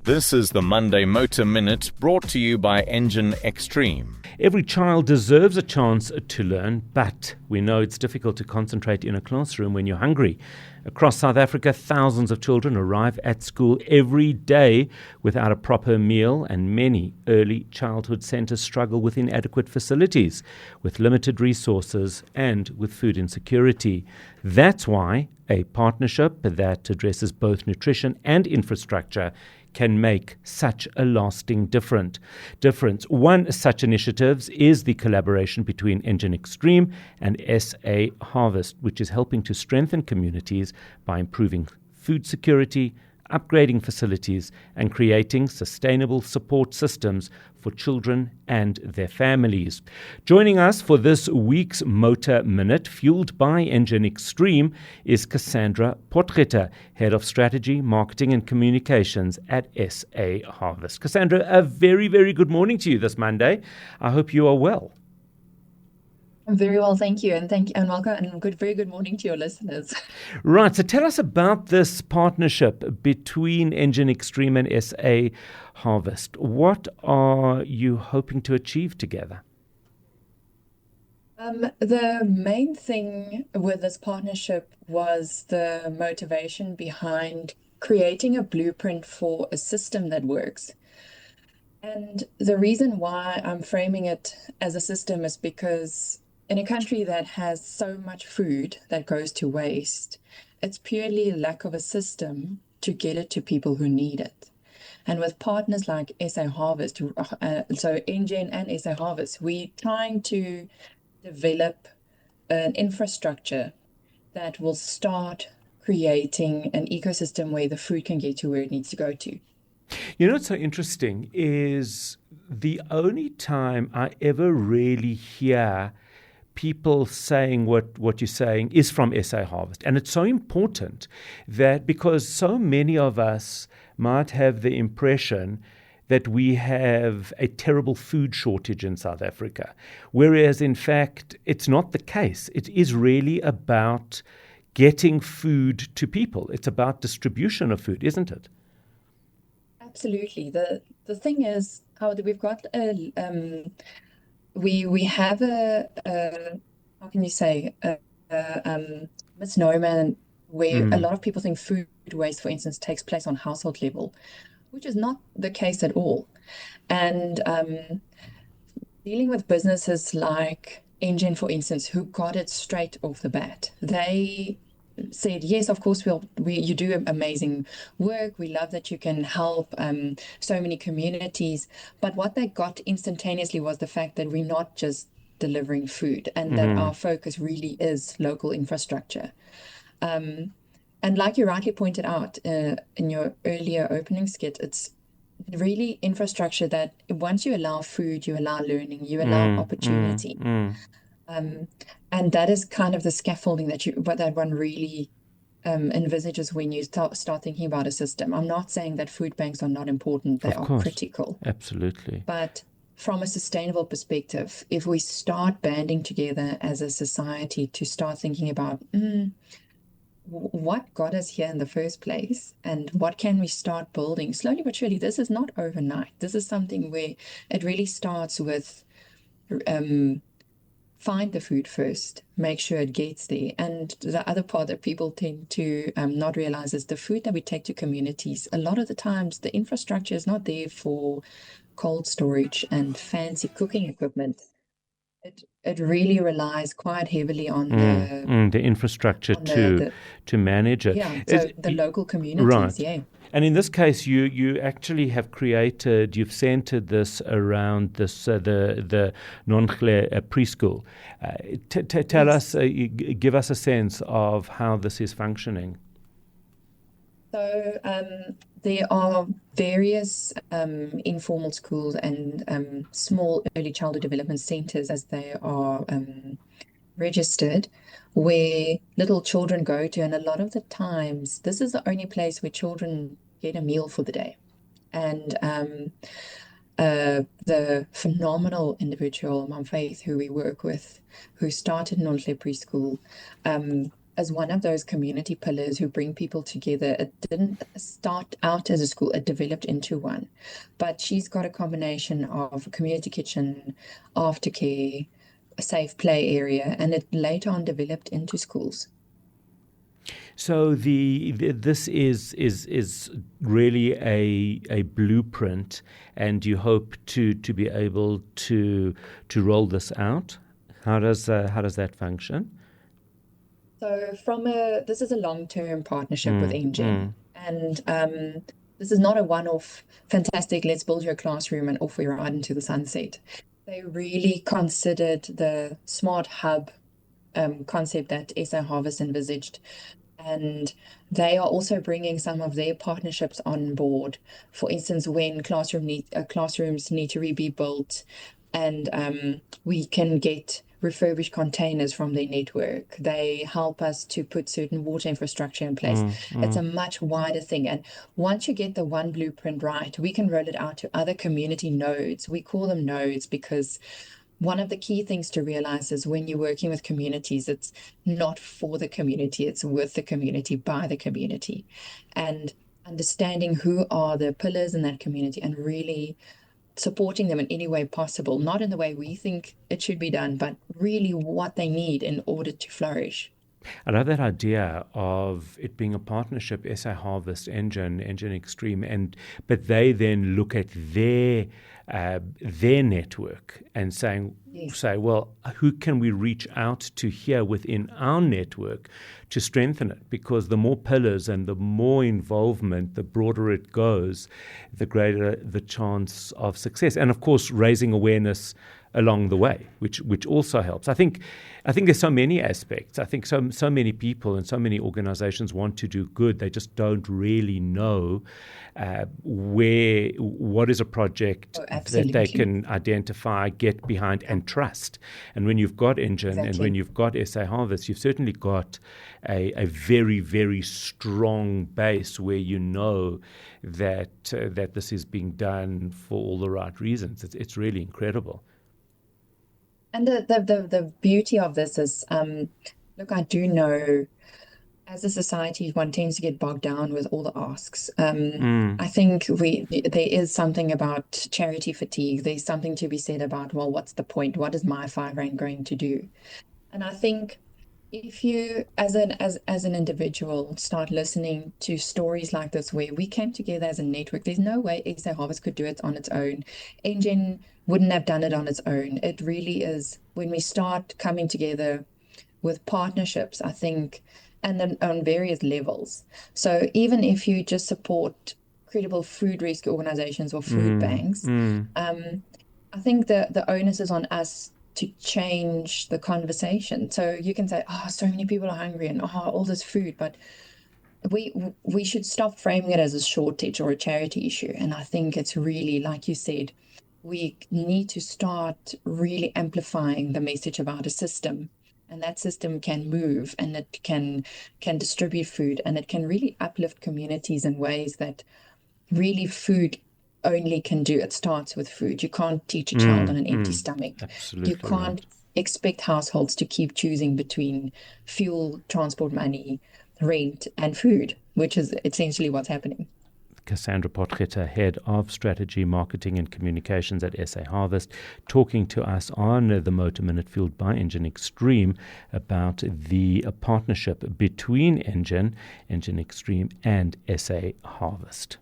This is the Monday Motor Minute brought to you by Engen X-treme. Every child deserves a chance to learn, but we know it's difficult to concentrate in a classroom when you're hungry. Across South Africa, thousands of children arrive at school every day without a proper meal, and many early childhood centres struggle with inadequate facilities, with limited resources and with food insecurity. That's why a partnership that addresses both nutrition and infrastructure can make such a lasting difference. One such initiative is the collaboration between Engen X-treme and SA Harvest, which is helping to strengthen communities by improving food security, upgrading facilities, and creating sustainable support systems for children and their families. Joining us for this week's Motor Minute, fueled by Engen X-treme, is Cassandra Potgieter, Head of Strategy, Marketing and Communications at SA Harvest. Cassandra, a very, very good morning to you this Monday. I hope you are well. I'm very well, thank you, and welcome, and very good morning to your listeners. Right, so tell us about this partnership between Engen X-treme and SA Harvest. What are you hoping to achieve together? The main thing with this partnership was the motivation behind creating a blueprint for a system that works. And the reason why I'm framing it as a system is because in a country that has so much food that goes to waste, it's purely lack of a system to get it to people who need it. And with partners like SA Harvest, so Engen and SA Harvest, we're trying to develop an infrastructure that will start creating an ecosystem where the food can get to where it needs to go to. You know what's so interesting is the only time I ever really hear people saying what you're saying is from SA Harvest. And it's so important that because so many of us might have the impression that we have a terrible food shortage in South Africa, whereas in fact it's not the case. It is really about getting food to people. It's about distribution of food, isn't it? Absolutely. The thing is, Howard, we've got we have a how can you say a misnomer where a lot of people think food waste, for instance, takes place on household level, which is not the case at all. And dealing with businesses like Engen, for instance, who got it straight off the bat, they said, yes, of course, you do amazing work. We love that you can help so many communities. But what they got instantaneously was the fact that we're not just delivering food and that our focus really is local infrastructure. And like you rightly pointed out in your earlier opening skit, it's really infrastructure that once you allow food, you allow learning, you allow opportunity. And that is kind of the scaffolding that one really envisages when you start thinking about a system. I'm not saying that food banks are not important. They are critical. Absolutely. But from a sustainable perspective, if we start banding together as a society to start thinking about what got us here in the first place and what can we start building slowly but surely. This is not overnight. This is something where it really starts with find the food first, make sure it gets there. And the other part that people tend to not realize is the food that we take to communities. A lot of the times the infrastructure is not there for cold storage and fancy cooking equipment. It really relies quite heavily on the infrastructure to manage it. Yeah, so the local communities, right. Yeah. And in this case, you actually have you've centered this around this the Nonhle preschool. Tell us, give us a sense of how this is functioning. So there are various informal schools and small early childhood development centers, as they are registered, where little children go to. And a lot of the times, this is the only place where children get a meal for the day. And the phenomenal individual, Mom Faith, who we work with, who started Nonhle Preschool, as one of those community pillars who bring people together. It didn't start out as a school, it developed into one. But she's got a combination of a community kitchen, aftercare, a safe play area, and it later on developed into schools. So this is really a blueprint, and you hope to be able to roll this out. How does that function? So this is a long-term partnership with Engen, and this is not a one-off, fantastic, let's build your classroom and off we ride into the sunset. They really considered the smart hub concept that SA Harvest envisaged. And they are also bringing some of their partnerships on board. For instance, when classrooms need to be built, and we can get refurbished containers from their network. They help us to put certain water infrastructure in place. It's a much wider thing. And once you get the one blueprint right, we can roll it out to other community nodes. We call them nodes because one of the key things to realize is when you're working with communities, it's not for the community, it's with the community, by the community. And understanding who are the pillars in that community and really supporting them in any way possible, not in the way we think it should be done, but really what they need in order to flourish. I love that idea of it being a partnership, SA Harvest, Engen X-treme, but they then look at their network and say, well, who can we reach out to here within our network to strengthen it? Because the more pillars and the more involvement, the broader it goes, the greater the chance of success. And of course, raising awareness along the way, which also helps. I think there's so many aspects. I think so many people and so many organizations want to do good. They just don't really know what is a project that they can identify, get behind, and trust. And when you've got Engen and when you've got SA Harvest, you've certainly got a very, very strong base where you know that this is being done for all the right reasons. It's really incredible. And the beauty of this is, look, I do know as a society, one tends to get bogged down with all the asks. I think there is something about charity fatigue. There's something to be said about, well, what's the point? What is my R5 going to do? And I think if you, as an individual, start listening to stories like this, where we came together as a network, there's no way SA Harvest could do it on its own. Engen wouldn't have done it on its own. It really is when we start coming together with partnerships, I think, and then on various levels. So even if you just support credible food rescue organizations or food banks, I think the onus is on us to change the conversation. So you can say, oh, so many people are hungry and all this food, but we should stop framing it as a shortage or a charity issue. And I think it's really, like you said, we need to start really amplifying the message about a system. And that system can move, and it can distribute food, and it can really uplift communities in ways that really food only can do. It starts with food. You can't teach a child on an empty stomach. Absolutely, you can't expect households to keep choosing between fuel, transport money, rent, and food, which is essentially what's happening. Cassandra Potgieter, Head of Strategy, Marketing and Communications at SA Harvest, talking to us on the Motor Minute fueled by Engen X-treme about the partnership between Engen X-treme, and SA Harvest.